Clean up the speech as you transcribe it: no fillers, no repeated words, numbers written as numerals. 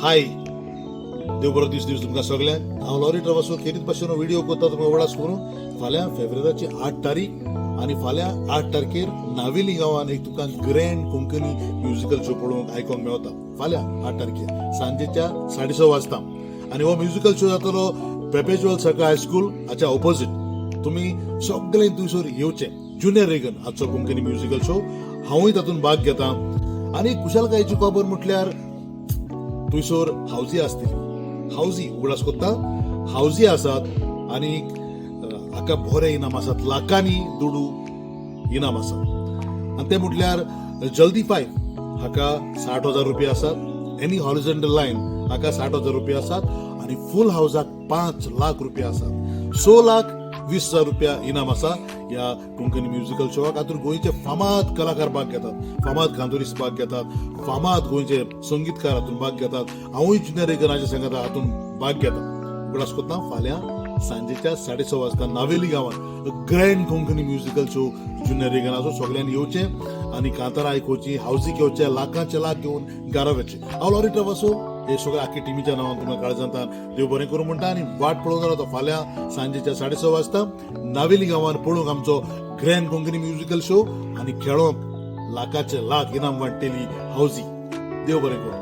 हाय, देव बरो दीस तुमकां सगळ्यांक. हांव लॉरी ट्रॅव्हल्सो खेरीत भाशेन व्हिडिओ करता तुमकां वळास करून. फाल्यां फेब्रुवारीची 8 तारीख आनी फाल्यां 8 तारखेर नावेली गांवान एक तुका ग्रँड कोंकणी म्युझिकल शो पळोवंक आयकोंक मेवता. फाल्यां 8 तारखेर सांजेच्या 6:30 वाजता. आनी हो म्युझिकल शो जातलो पेपेच्युअल सर्कल हायस्कूल हाच्या ऑपोजिट. तुम्ही सगळे थंयसर येवचे. ज्युनियर रेगन हाचो कोंकणी म्युझिकल शो. हांवूय तातूंत भाग घेता. आनी कुशलकायेची खबर म्हटल्यार थंयसर हावजी आसतली. हावजी उगडास कोत्ता हावजी आसात आनी हाका बरे इनाम आसात. लाखांनी दुडू इनाम आसात. आनी ते म्हटल्यार जल्दी 5 हाका 60,000 रुपया आसात. एनी हॉरिझॉन्टल लायन हाका 60,000 रुपया आसात. आनी फूल हाऊसाक 5 लाख रुपया आसात. 6,20,000 रुपया इनाम आसा ह्या कोंकणी म्युझिकल शोवाक. हातूंत गोंयचे फामाद कलाकार भाग घेतात, फामाद गांधोरीस भाग घेतात, फामाद गोंयचे संगीतकार हातूंत भाग घेतात. हांवूय ज्युनियर रेगनाच्या संगत हातूंत भाग घेता. उगडास कोत्ता फाल्यां सांजेच्या 6:30 वाजता नावेली गांवांत grand Konkani musical show junior रेगनाचो. सगळ्यांनी येवचे आनी कांतारा आयकुची, हावजीक येवचे, लाखांचे लाख घेवन घरा वचचे. हांव लॉरी ट्रॅव्हल्सो हे सगळे आख्खी टिमीच्या नांवान तुमकां काळजांतान देव बरें करूं म्हणटा. आनी वाट पळोवंक रावता फाल्यां सांजेच्या 6:30 वाजता नावेली गांवांत पळोवंक आमचो ग्रँड कोंकणी म्युझिकल शो आनी खेळोंक लाखाचे लाख इनाम वांटलेली हावजी. देव बरें करूं.